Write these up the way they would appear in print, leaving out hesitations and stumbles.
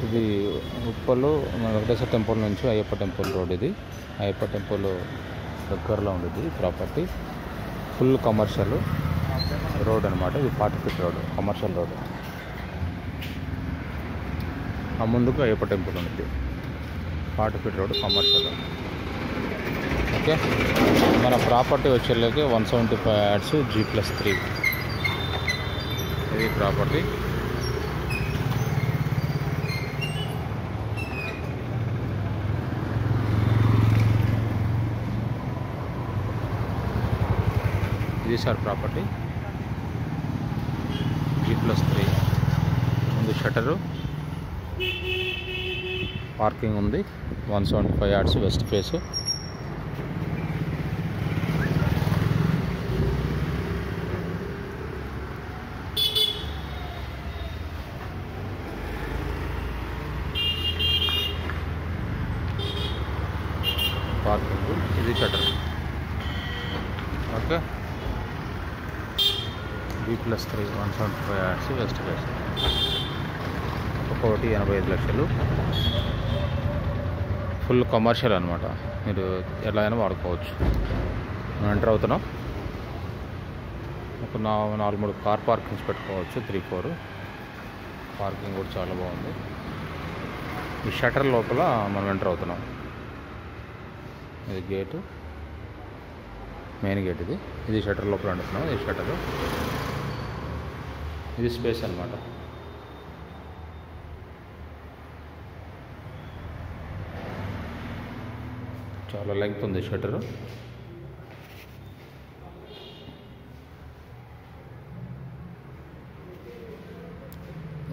ఇది ఉప్పల్లో మన వెంకటేశ్వర టెంపుల్ నుంచి అయ్యప్ప టెంపుల్ రోడ్. ఇది అయ్యప్ప టెంపుల్ దగ్గరలో ఉండేది ప్రాపర్టీ. ఫుల్ కమర్షియల్ రోడ్ అనమాట. ఇది 40 ఫీట్ రోడ్, కమర్షియల్ రోడ్. ఆ ముందుకు అయ్యప్ప టెంపుల్ ఉంది. 40 ఫీట్ రోడ్, కమర్షియల్. ఓకే, మన ప్రాపర్టీ వచ్చేలాగే 175 యార్డ్స్ G+3. ఇది ప్రాపర్టీ. ఇది సార్ ప్రాపర్టీ G+3. ముందు షటరు, పార్కింగ్ ఉంది. 175 యార్డ్స్ వెస్ట్ ఫేస్. పార్కింగ్, ఇది shutter. Okay, G+3 175 yards west face. 1,85 లక్షలు. ఫుల్ కమర్షియల్ అనమాట. మీరు ఎలా అయినా వాడుకోవచ్చు. మనం ఎంటర్ అవుతున్నాం. ఒక 4-3 కార్ పార్కింగ్స్ పెట్టుకోవచ్చు. 3-4 పార్కింగ్ కూడా చాలా బాగుంది. ఈ షటర్ లోపల మనం ఎంటర్ అవుతున్నాం. ఇది గేటు, మెయిన్ గేట్. ఇది షటర్ లోపల అంటున్నాం. ఇది షటర్, ఇది స్పేస్ అనమాట. చాలా లెంగ్త్ ఉంది షటరు.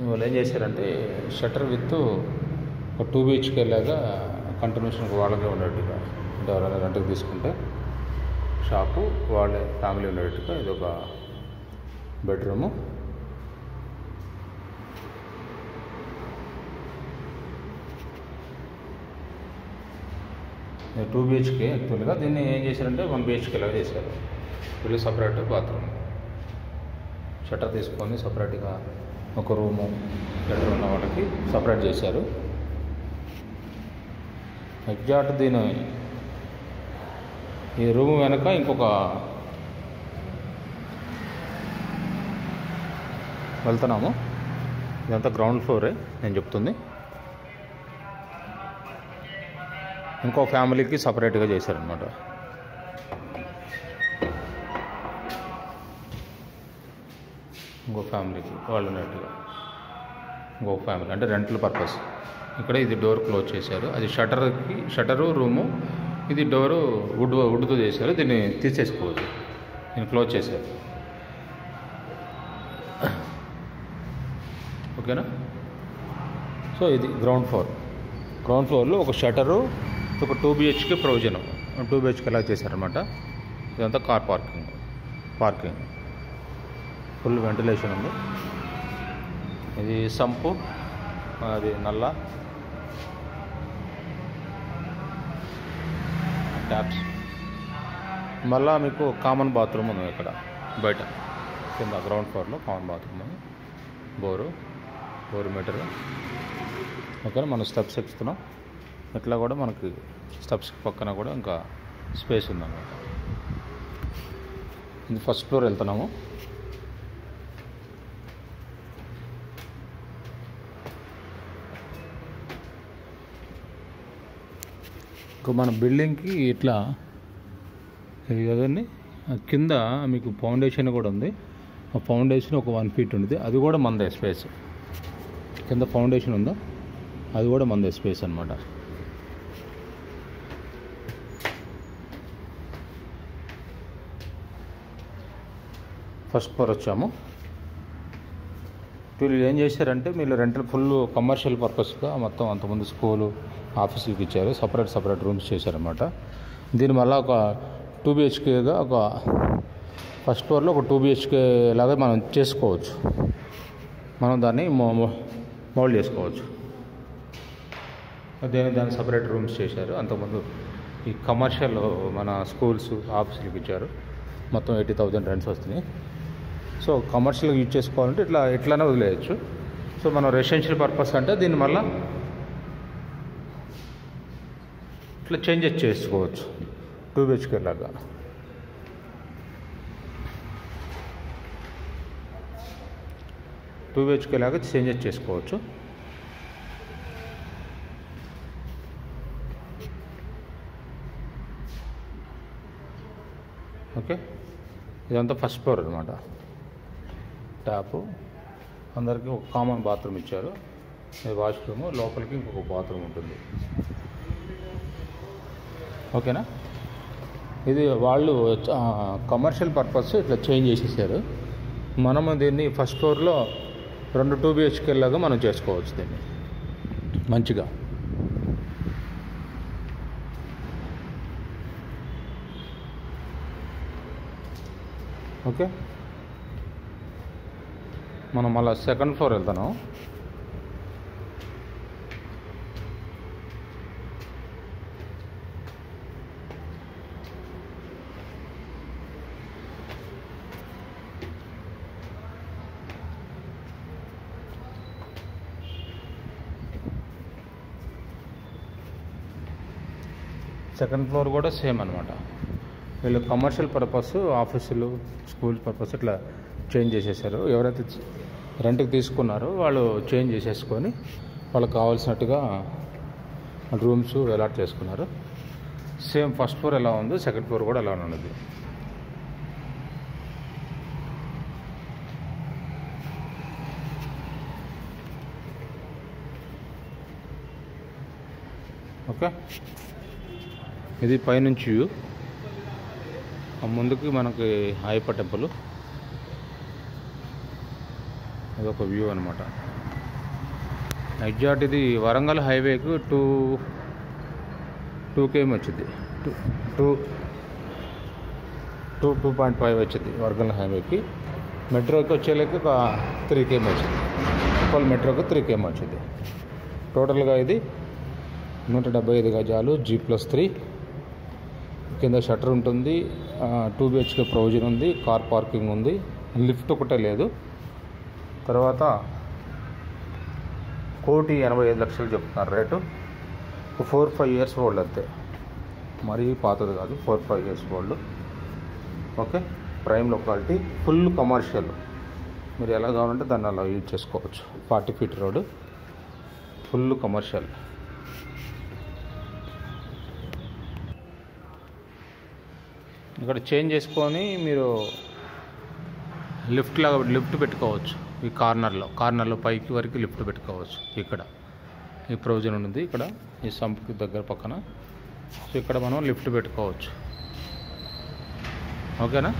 వాళ్ళు ఏం చేశారంటే షటర్ విత్ ఒక 2 BHK లాగా కంటిన్యూషన్ వాళ్ళకే ఉండేట్టుగా, అంటే ఎవరైనా రెంట్కి తీసుకుంటే షాపు వాళ్ళే ఫ్యామిలీ ఉండేట్టుగా. ఇది ఒక బెడ్రూము. ఇది 2 BHK యాక్చువల్గా. దీన్ని ఏం చేశారంటే 1 BHK లాగా చేశారు. వీళ్ళు సపరేట్ బాత్రూమ్. షట్టర్ తీసుకొని సపరేట్గా ఒక రూము, బెడ్రూమ్ ఉన్న వాళ్ళకి సపరేట్ చేశారు. ఎగ్జాక్ట్ దీని ఈ రూమ్ వెనక ఇంకొక వెళ్తున్నాము. ఇదంతా గ్రౌండ్ ఫ్లోరే నేను చెప్తుంది. ఇంకో ఫ్యామిలీకి సపరేట్గా చేశారనమాట. ఇంకో ఫ్యామిలీకి వాళ్ళు ఉన్నట్టుగా ఇంకో ఫ్యామిలీ, అంటే రెంటల్ పర్పస్. ఇక్కడ ఇది డోర్ క్లోజ్ చేశారు. అది షటరు రూము. ఇది డోరు వుడ్తో చేశారు. దీన్ని తీసేసుకోవచ్చు. దీన్ని క్లోజ్ చేశారు. ఓకేనా. సో ఇది గ్రౌండ్ ఫ్లోర్లో ఒక షటరు, ఒక 2 BHK ప్రొవిజన్. 2 BHK లాగా చేశారనమాట. ఇదంతా కార్ పార్కింగ్. ఫుల్ వెంటిలేషన్ ఉంది. ఇది సంపు, అది నల్ల ట్యాప్స్. మళ్ళా మీకు కామన్ బాత్రూమ్ ఉంది ఇక్కడ బయట కింద గ్రౌండ్ ఫ్లోర్లో. కామన్ బాత్రూమ్ ఉంది. Bore meter. ఓకే, మనం స్టెప్స్ ఎక్కుతున్నాం. ఇట్లా కూడా మనకి స్టెప్స్ పక్కన కూడా ఇంకా స్పేస్ ఉందన్నమాట. ఇది ఫస్ట్ ఫ్లోర్ వెళ్తున్నాము. ఇంకా మన బిల్డింగ్కి ఇట్లా కదండి, కింద మీకు ఫౌండేషన్ కూడా ఉంది. ఆ ఫౌండేషన్ ఒక 1 feet ఉంది. అది కూడా మందే స్పేస్. కింద ఫౌండేషన్ ఉందా, అది కూడా మందే స్పేస్ అనమాట. ఫస్ట్ ఫ్లోర్ వచ్చాము. వీళ్ళు ఏం చేశారంటే మీరు రెంటల్ ఫుల్ కమర్షియల్ పర్పస్గా మొత్తం అంతకుముందు స్కూలు, ఆఫీసులకి ఇచ్చారు. సపరేట్ రూమ్స్ చేశారనమాట. దీని మళ్ళీ ఒక 2 BHKగా ఒక ఫస్ట్ ఫ్లోర్లో ఒక 2 BHK లాగా మనం చేసుకోవచ్చు. మనం దాన్ని మోల్డ్ చేసుకోవచ్చు. దాన్ని సపరేట్ రూమ్స్ చేశారు. అంతకుముందు ఈ కమర్షియల్ మన స్కూల్స్, ఆఫీసులకి ఇచ్చారు. మొత్తం 80,000 రెంట్స్ వస్తున్నాయి. సో కమర్షియల్గా యూజ్ చేసుకోవాలంటే ఇట్లానే వదిలేయచ్చు. సో మనం రెసిడెన్షియల్ పర్పస్ అంటే దీన్ని మళ్ళీ ఇట్లా చేంజెస్ చేసుకోవచ్చు 2 BHK లాగా. చేంజెస్ చేసుకోవచ్చు. ఓకే, ఇదంతా ఫస్ట్ ఫ్లోర్ అనమాట. ట్యాపు, అందరికీ ఒక కామన్ బాత్రూమ్ ఇచ్చారు. ఇది వాష్రూమ్, లోపలికి ఇంకొక బాత్రూమ్ ఉంటుంది. ఓకేనా, ఇది వాళ్ళు కమర్షియల్ పర్పస్ ఇట్లా చేంజ్ చేసేసారు. మనము దీన్ని ఫస్ట్ ఫ్లోర్లో 2 BHK లాగా మనం చేసుకోవచ్చు దీన్ని మంచిగా. ఓకే, మనం మళ్ళీ సెకండ్ ఫ్లోర్ వెళ్తాను. సెకండ్ ఫ్లోర్ కూడా సేమ్ అనమాట. వీళ్ళు కమర్షియల్ పర్పస్, ఆఫీసులు, స్కూల్ పర్పస్ ఇట్లా చేంజ్ చేసేసారు. ఎవరైతే రెంట్కి తీసుకున్నారో వాళ్ళు చేంజ్ చేసేసుకొని వాళ్ళకి కావాల్సినట్టుగా రూమ్స్ అలాట్ చేసుకున్నారు. సేమ్ ఫస్ట్ ఫ్లోర్ ఎలా ఉందో సెకండ్ ఫ్లోర్ కూడా ఎలా ఉన్నది. ఓకే, ఇది పైనుంచి వ్యూ. ముందుకి మనకి అయ్యప్ప టెంపుల్, అదొక వ్యూ అనమాట. ఎగ్జాక్ట్ ఇది వరంగల్ హైవేకు 2 km వచ్చింది. 2.5 వచ్చింది వరంగల్ హైవేకి. మెట్రోకి వచ్చేలేక ఒక 3 km వచ్చింది. ఉప్పల్ మెట్రోకి 3 km వచ్చింది. టోటల్గా ఇది 175 గజాలు, G+3. కింద షట్టర్ ఉంటుంది. 2 BHK ప్రొవిజన్ ఉంది. కార్ పార్కింగ్ ఉంది. లిఫ్ట్ ఒకటే లేదు. తర్వాత 1,85,00,000 చెప్తున్నారు రేటు. 4-5 years ఓల్డ్ అంతే, మరీ పాతది కాదు. 4-5 years old. Okay, prime locality, full commercial. మీరు ఎలా కావాలంటే దాన్ని అలా యూజ్ చేసుకోవచ్చు. 40 feet రోడ్, ఫుల్ కమర్షియల్. ఇక్కడ చేంజ్ చేసుకొని మీరు లిఫ్ట్ పెట్టుకోవచ్చు. ఈ కార్నర్లో పైకి వరకు లిఫ్ట్ పెట్టుకోవచ్చు. ఇక్కడ ఈ ప్రొవిజన్ ఉంది. ఇక్కడ ఈ సంప్కి దగ్గర పక్కన. సో ఇక్కడ మనం లిఫ్ట్ పెట్టుకోవచ్చు. ఓకేనా,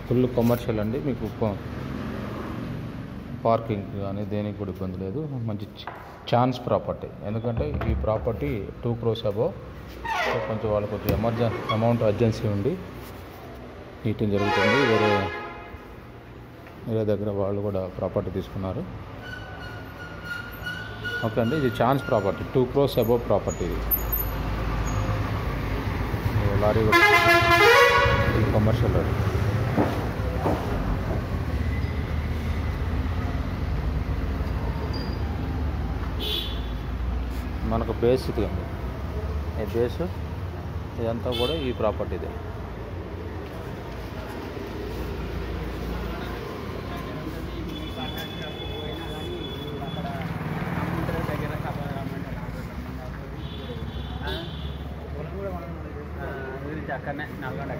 ఫుల్ కమర్షియల్ అండి. మీకు పార్కింగ్ కానీ దేనికి కూడా ఇబ్బంది లేదు. మంచి ఛాన్స్ ప్రాపర్టీ. ఎందుకంటే ఈ ప్రాపర్టీ 2 crores అబోవ్. సో కొంచెం వాళ్ళకి కొంచెం అమౌంట్ అర్జెన్సీ ఉండి మీటింగ్ జరుగుతుంది. వేరే దగ్గర వాళ్ళు కూడా ప్రాపర్టీ తీసుకున్నారు. ఓకే అండి, ఇది chance property. 2 crores above property. ఇది లారీ కమర్షియల్ రోడ్. మనకు బేస్ ఇది ఉంది. ఈ బేస్ ఇదంతా కూడా ఈ ప్రాపర్టీదే. అక్కడనే నల్గొండ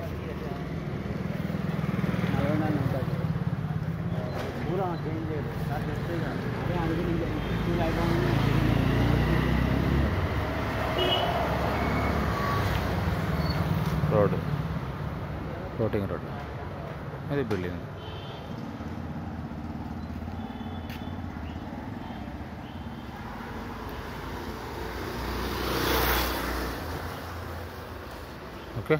చేంజ్ చేయదు. Road, floating road. అది బిల్డింగ్. ఓకే.